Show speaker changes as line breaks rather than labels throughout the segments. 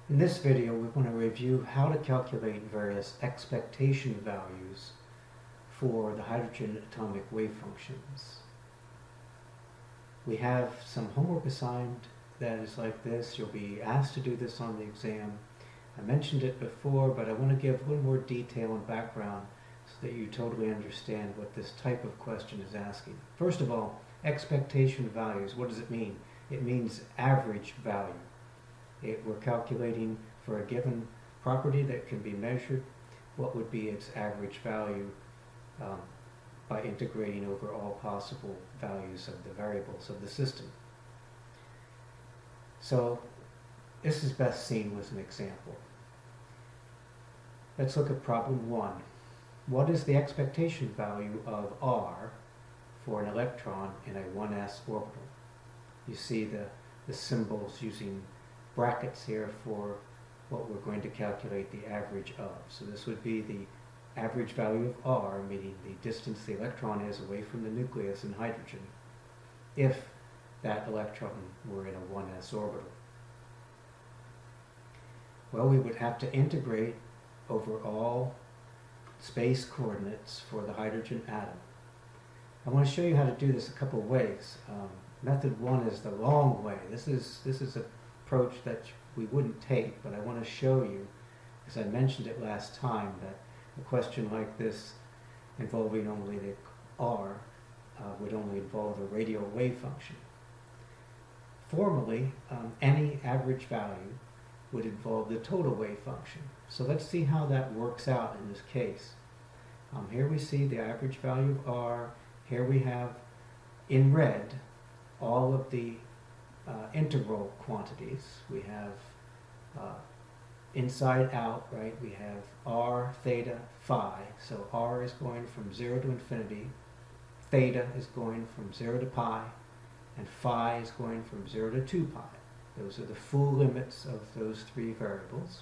In this video, we're going to review how to calculate various expectation values for the hydrogen atomic wave functions. We have some homework assigned that is like this. You'll be asked to do this on the exam. I mentioned it before, but I want to give a little more detail and background so that you totally understand what this type of question is asking. First of all, expectation values, what does it mean? It means average value. We're calculating for a given property that can be measured, what would be its average value by integrating over all possible values of the variables of the system. So this is best seen with an example. Let's look at problem 1. What is the expectation value of R for an electron in a 1s orbital? You see the symbols using brackets here for what we're going to calculate the average of. So this would be the average value of R, meaning the distance the electron is away from the nucleus in hydrogen, if that electron were in a 1s orbital. Well, we would have to integrate over all space coordinates for the hydrogen atom. I want to show you how to do this a couple of ways. Method 1 is the long way. This is an approach that we wouldn't take, but I want to show you, because I mentioned it last time, that a question like this involving only the R would only involve a radial wave function. Formally, any average value would involve the total wave function. So let's see how that works out in this case. Here we see the average value of R. Here we have, in red, all of the integral quantities. We have inside out, right? We have R, theta, phi. So R is going from 0 to infinity. Theta is going from 0 to pi. And phi is going from 0 to 2 pi. Those are the full limits of those three variables.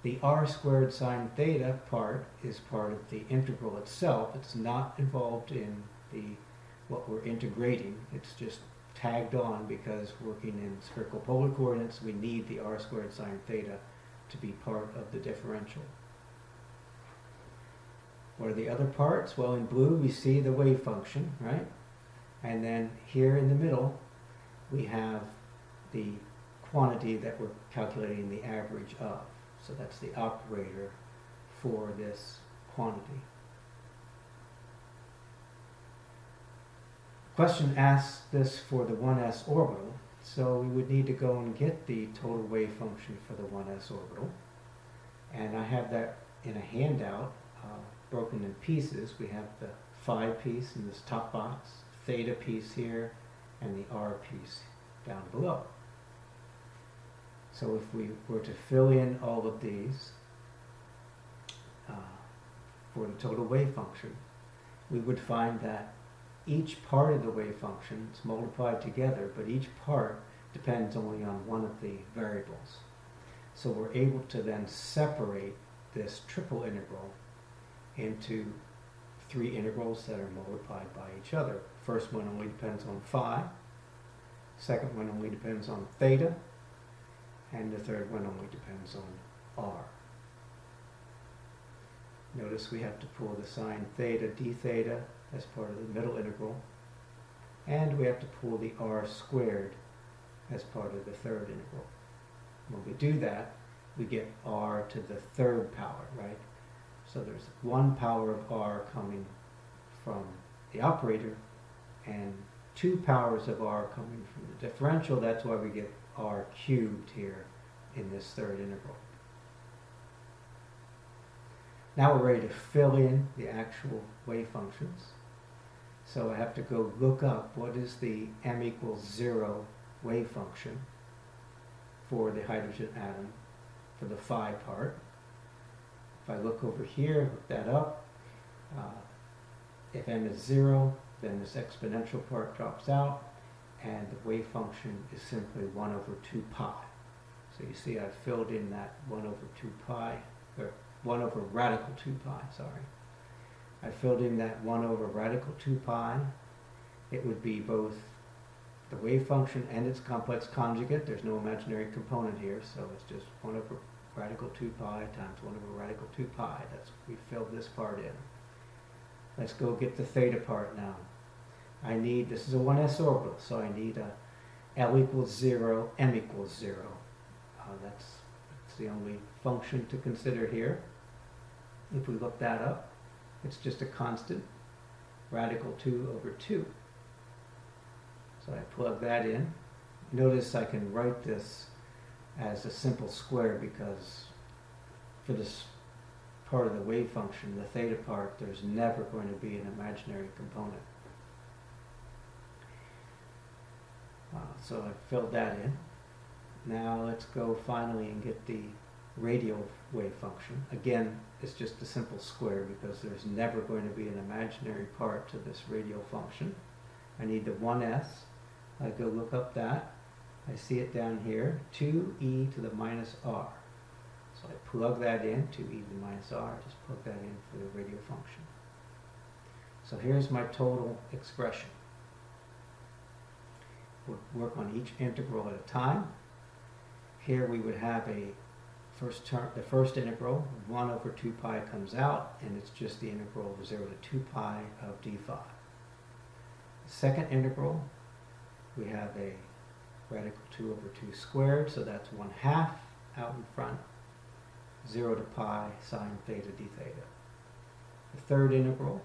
The r squared sine theta part is part of the integral itself. It's not involved in what we're integrating. It's just tagged on because working in spherical polar coordinates, we need the r squared sine theta to be part of the differential. What are the other parts? Well, in blue we see the wave function, right? And then here in the middle we have the quantity that we're calculating the average of. So that's the operator for this quantity. The question asks this for the 1s orbital, so we would need to go and get the total wave function for the 1s orbital. And I have that in a handout, broken in pieces. We have the phi piece in this top box, theta piece here, and the r piece down below. So if we were to fill in all of these for the total wave function, we would find that each part of the wave function is multiplied together, but each part depends only on one of the variables. So we're able to then separate this triple integral into three integrals that are multiplied by each other. First one only depends on phi, second one only depends on theta, and the third one only depends on r. Notice we have to pull the sine theta d theta as part of the middle integral, and we have to pull the r squared as part of the third integral. When we do that, we get r to the third power, right? So there's one power of r coming from the operator and two powers of r coming from the differential. That's why we get r cubed here in this third integral. Now we're ready to fill in the actual wave functions. So I have to go look up what is the m equals 0 wave function for the hydrogen atom for the phi part. If I look over here, look that up, if m is 0, then this exponential part drops out, and the wave function is simply 1 over 2 pi. So you see I've filled in that 1 over 2 pi, or 1 over radical 2 pi, sorry. I filled in that 1 over radical 2 pi. It would be both the wave function and its complex conjugate. There's no imaginary component here, so it's just 1 over radical 2 pi times 1 over radical 2 pi. We filled this part in. Let's go get the theta part now. This is a 1s orbital, so I need a L equals 0, M equals 0. That's the only function to consider here. If we look that up, it's just a constant, radical 2 over 2. So I plug that in. Notice I can write this as a simple square because for this part of the wave function, the theta part, there's never going to be an imaginary component. So I filled that in. Now let's go finally and get the radial wave function. Again, it's just a simple square because there's never going to be an imaginary part to this radial function. I need the 1s. I go look up that. I see it down here, 2e to the minus r. So I plug that in, 2e to the minus r, just plug that in for the radial function. So here's my total expression. We'll work on each integral at a time. Here we would have the first integral, 1 over 2 pi comes out, and it's just the integral of 0 to 2 pi of d phi. The second integral, we have a radical 2 over 2 squared, so that's 1/2 out in front, 0 to pi sine theta d theta. The third integral,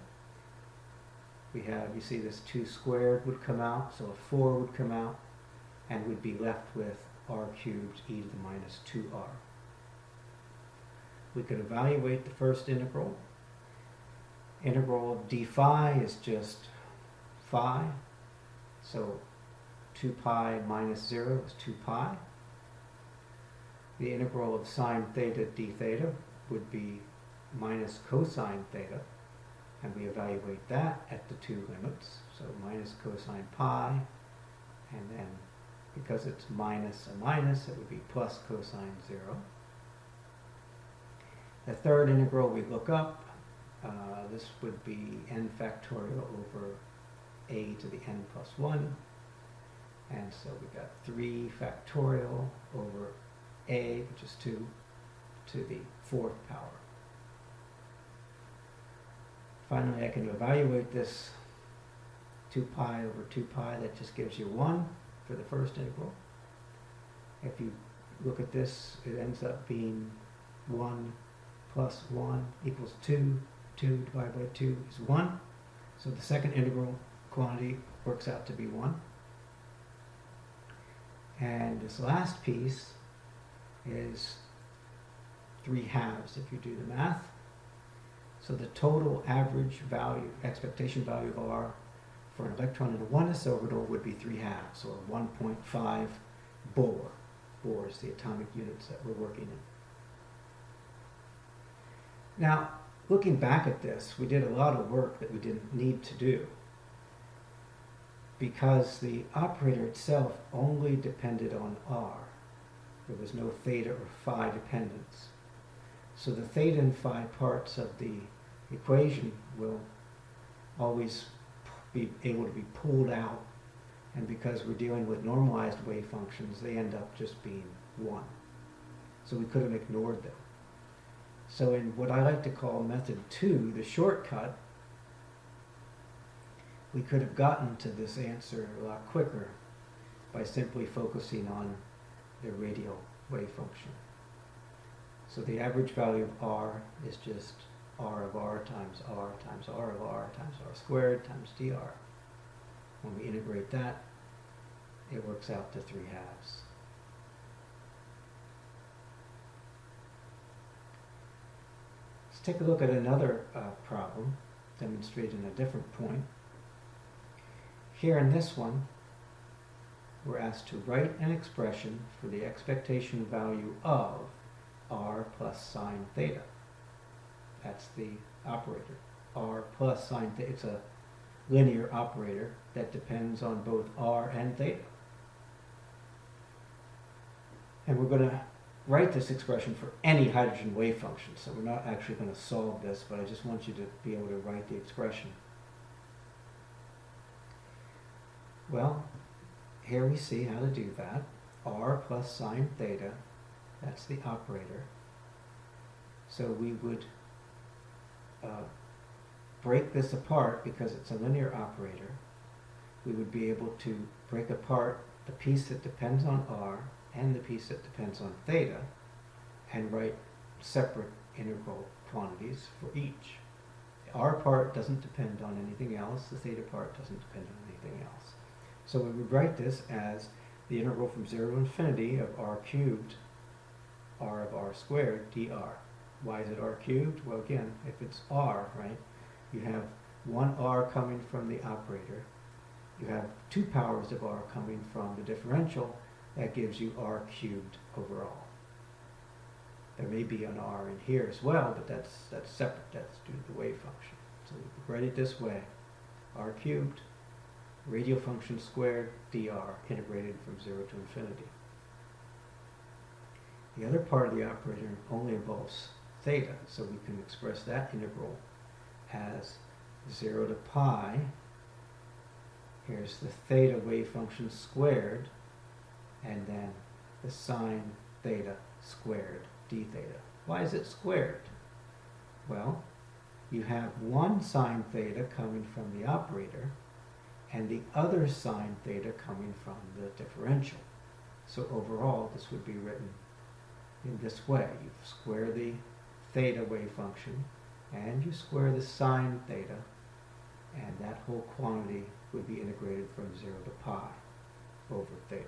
we have, you see this 2 squared would come out, so a 4 would come out, and we'd be left with r cubed e to the minus 2r. We could evaluate the first integral. Integral of d phi is just phi, so 2 pi minus 0 is 2 pi. The integral of sine theta d theta would be minus cosine theta, and we evaluate that at the two limits, so minus cosine pi, and then because it's minus a minus, it would be plus cosine 0. The third integral we look up, this would be n factorial over a to the n plus 1. And so we got 3 factorial over a, which is 2, to the 4th power. Finally, I can evaluate this 2 pi over 2 pi. That just gives you 1 for the first integral. If you look at this, it ends up being 1 plus 1 equals 2. 2 divided by 2 is 1. So the second integral quantity works out to be 1. And this last piece is 3/2 if you do the math. So the total average value, expectation value of R for an electron in a 1s orbital would be 3/2, or 1.5 Bohr. Bohr is the atomic units that we're working in. Now, looking back at this, we did a lot of work that we didn't need to do, because the operator itself only depended on R. There was no theta or phi dependence. So the theta and phi parts of the equation will always be able to be pulled out, and because we're dealing with normalized wave functions, they end up just being 1. So we could have ignored them. So in what I like to call method 2, the shortcut, we could have gotten to this answer a lot quicker by simply focusing on the radial wave function. So the average value of R is just R of R times R times R of R times R squared times dr. When we integrate that, it works out to 3/2. Let's take a look at another problem demonstrating a different point. Here in this one, we're asked to write an expression for the expectation value of R plus sine theta. That's the operator. R plus sine theta. It's a linear operator that depends on both R and theta. And we're going to write this expression for any hydrogen wave function. So we're not actually going to solve this, but I just want you to be able to write the expression. Well, here we see how to do that. R plus sine theta, that's the operator. So we would break this apart because it's a linear operator. We would be able to break apart the piece that depends on R and the piece that depends on theta and write separate integral quantities for each. The R part doesn't depend on anything else, the theta part doesn't depend on anything else. So we would write this as the integral from 0 to infinity of r cubed, r of r squared, dr. Why is it r cubed? Well, again, if it's r, right, you have one r coming from the operator, you have 2 powers of r coming from the differential, that gives you r cubed overall. There may be an r in here as well, but that's separate, that's due to the wave function. So we could write it this way, r cubed, radial function squared, dr, integrated from 0 to infinity. The other part of the operator only involves theta, so we can express that integral as 0 to pi. Here's the theta wave function squared, and then the sine theta squared, d theta. Why is it squared? Well, you have one sine theta coming from the operator, and the other sine theta coming from the differential. So overall, this would be written in this way. You square the theta wave function, and you square the sine theta, and that whole quantity would be integrated from 0 to pi over theta.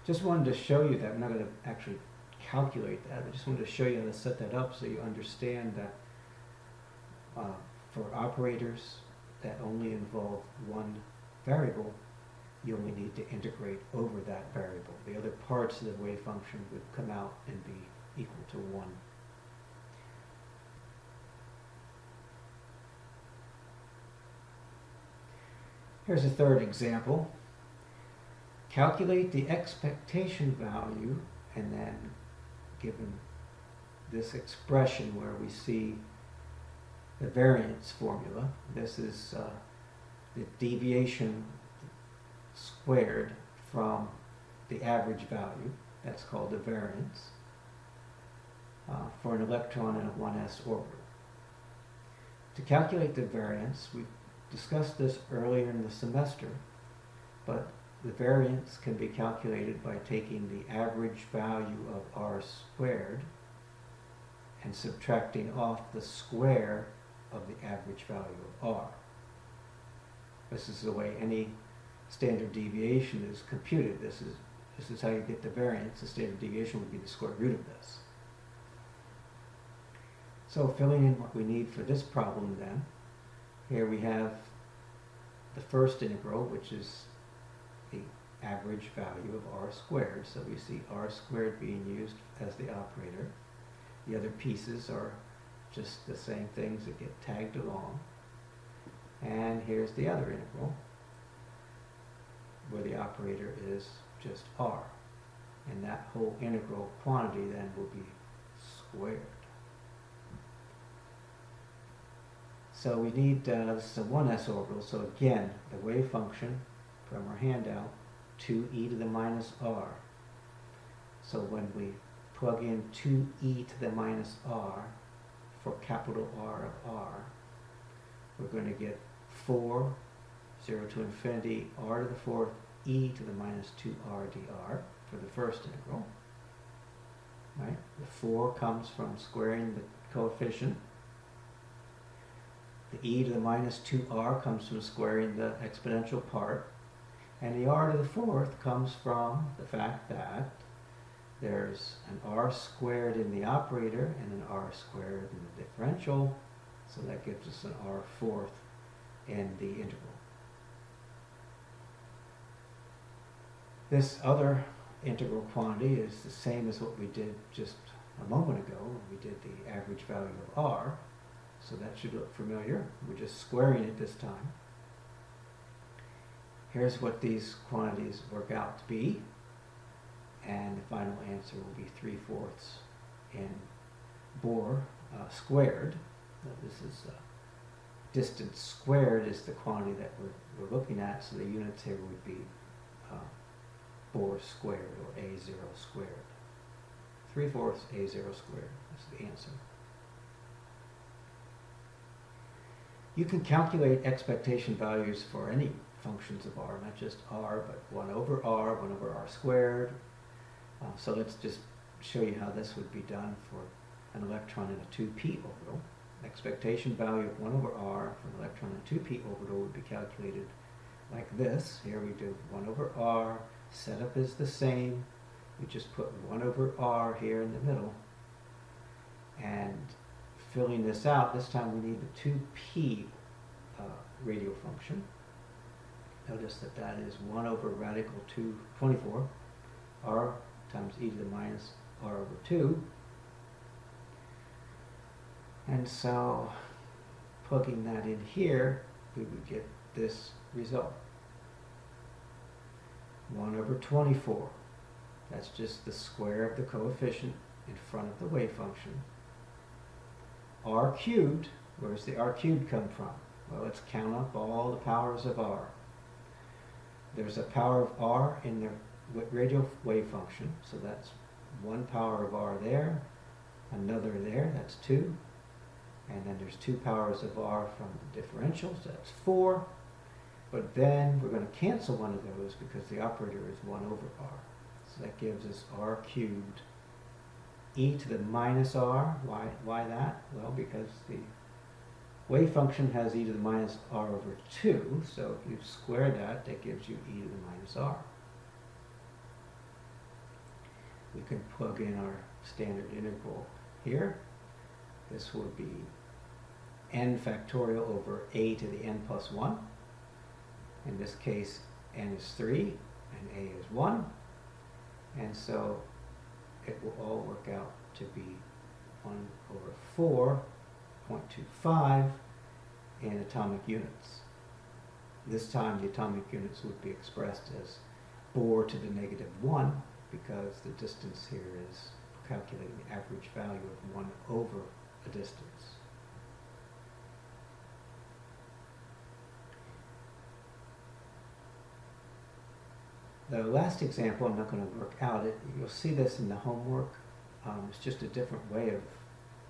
Just wanted to show you that. I'm not going to actually calculate that. I just wanted to show you how to set that up so you understand that for operators that only involve one variable, you only need to integrate over that variable. The other parts of the wave function would come out and be equal to 1. Here's a third example. Calculate the expectation value, and then given this expression where we see the variance formula, this is the deviation squared from the average value, that's called the variance, for an electron in a 1s orbital. To calculate the variance, we discussed this earlier in the semester, but the variance can be calculated by taking the average value of r squared and subtracting off the square of the average value of r. This is the way any standard deviation is computed. This is how you get the variance. The standard deviation would be the square root of this. So filling in what we need for this problem then, here we have the first integral, which is the average value of r squared. So we see r squared being used as the operator. The other pieces are just the same things that get tagged along. And here's the other integral, where the operator is just r. And that whole integral quantity then will be squared. So we need this is a 1s orbital, so again, the wave function from our handout, 2e to the minus r. So when we plug in 2e to the minus r for capital R of r, we're going to get 4, 0 to infinity, r to the 4th, e to the minus 2r dr for the first integral. Right? The 4 comes from squaring the coefficient. The e to the minus 2r comes from squaring the exponential part. And the r to the 4th comes from the fact that there's an r squared in the operator and an r squared in the differential. So that gives us an r 4th in the integral. This other integral quantity is the same as what we did just a moment ago when we did the average value of r. So that should look familiar. We're just squaring it this time. Here's what these quantities work out to be. And the final answer will be 3/4 in Bohr squared. This is distance squared is the quantity that we're looking at, so the units here would be Bohr squared, or A0 squared. 3/4 A0 squared is the answer. You can calculate expectation values for any functions of R, not just R, but 1 over R, 1 over R squared. So let's just show you how this would be done for an electron in a 2p orbital. Expectation value of 1 over R for an electron in a 2p orbital would be calculated like this. Here we do 1 over R, setup is the same. We just put 1 over R here in the middle. And filling this out, this time we need the 2p radial function. Notice that that is 1 over radical 24, R times e to the minus R over 2. And so, plugging that in here, we would get this result. 1 over 24. That's just the square of the coefficient in front of the wave function. R cubed, where's the R cubed come from? Well, let's count up all the powers of R. There's a power of R in the radial wave function, so that's 1 power of R there, another there, that's 2. And then there's 2 powers of R from the differentials, that's 4. But then we're going to cancel one of those because the operator is 1 over R. So that gives us R cubed e to the minus R. Why that? Well, because the wave function has e to the minus R over 2, so if you square that, that gives you e to the minus R. We can plug in our standard integral here. This will be n factorial over a to the n plus 1. In this case, n is 3 and a is 1. And so it will all work out to be 1 over 4.25 in atomic units. This time the atomic units would be expressed as Bohr to the negative 1 because the distance here is calculating the average value of 1 over a distance. The last example I'm not going to work out. You'll see this in the homework. It's just a different way of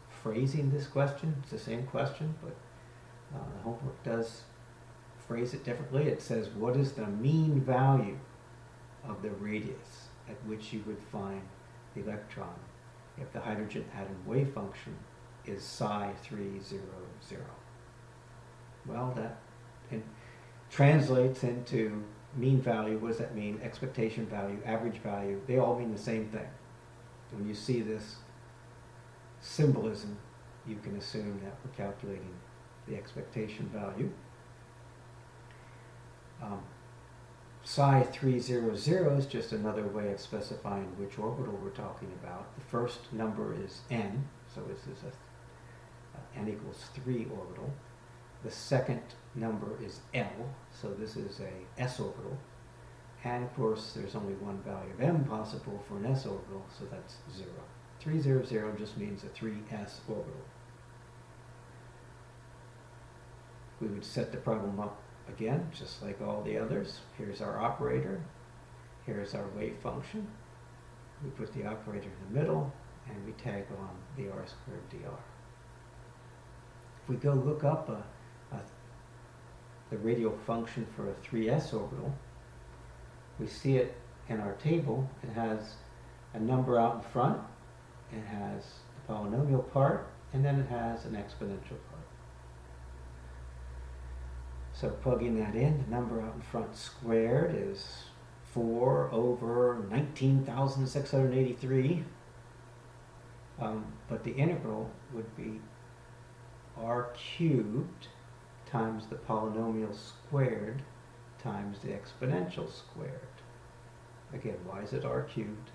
phrasing this question. It's the same question, but the homework does phrase it differently. It says, what is the mean value of the radius at which you would find the electron if the hydrogen atom wave function is psi 300? Well, that translates into mean value. What does that mean? Expectation value, average value, they all mean the same thing. When you see this symbolism, you can assume that we're calculating the expectation value. Psi 300 is just another way of specifying which orbital we're talking about. The first number is n, so this is a n equals 3 orbital. The second number is L, so this is a s orbital. And of course, there's only one value of m possible for an s orbital, so that's 0. 300 just means a 3s orbital. We would set the problem up again, just like all the others. Here's our operator. Here's our wave function. We put the operator in the middle, and we tag on the r squared dr. If we go look up the radial function for a 3s orbital, we see it in our table. It has a number out in front, it has the polynomial part, and then it has an exponential part. So plugging that in, the number out in front squared is 4 over 19,683. But the integral would be r cubed times the polynomial squared times the exponential squared. Again, why is it r cubed?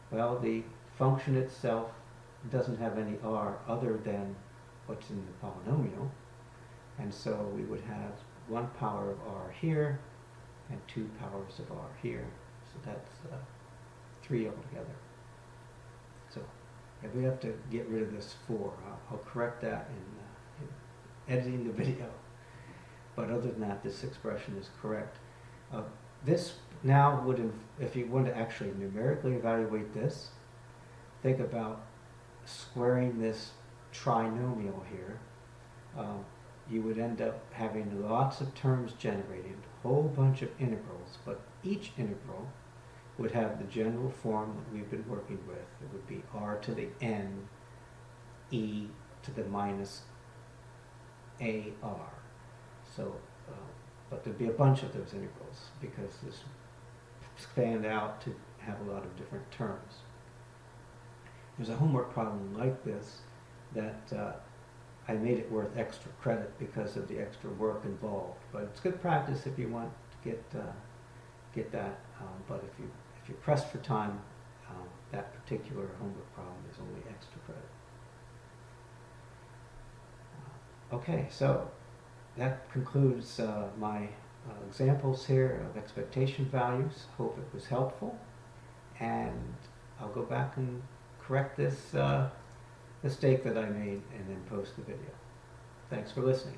Well, the function itself doesn't have any r other than what's in the polynomial. And so we would have 1 power of r here and 2 powers of r here. So that's 3 altogether. So if we have to get rid of this 4, I'll correct that in editing the video. But other than that, this expression is correct. this now would, if you want to actually numerically evaluate this, think about squaring this trinomial here. You would end up having lots of terms generated, a whole bunch of integrals, but each integral would have the general form that we've been working with. It would be r to the n e to the minus ar. So, but there'd be a bunch of those integrals because this spanned out to have a lot of different terms. There's a homework problem like this that I made it worth extra credit because of the extra work involved. But it's good practice if you want to get that. But if you're pressed for time, that particular homework problem is only extra credit. Okay, so that concludes my examples here of expectation values. Hope it was helpful, and I'll go back and correct this mistake that I made and then post the video. Thanks for listening.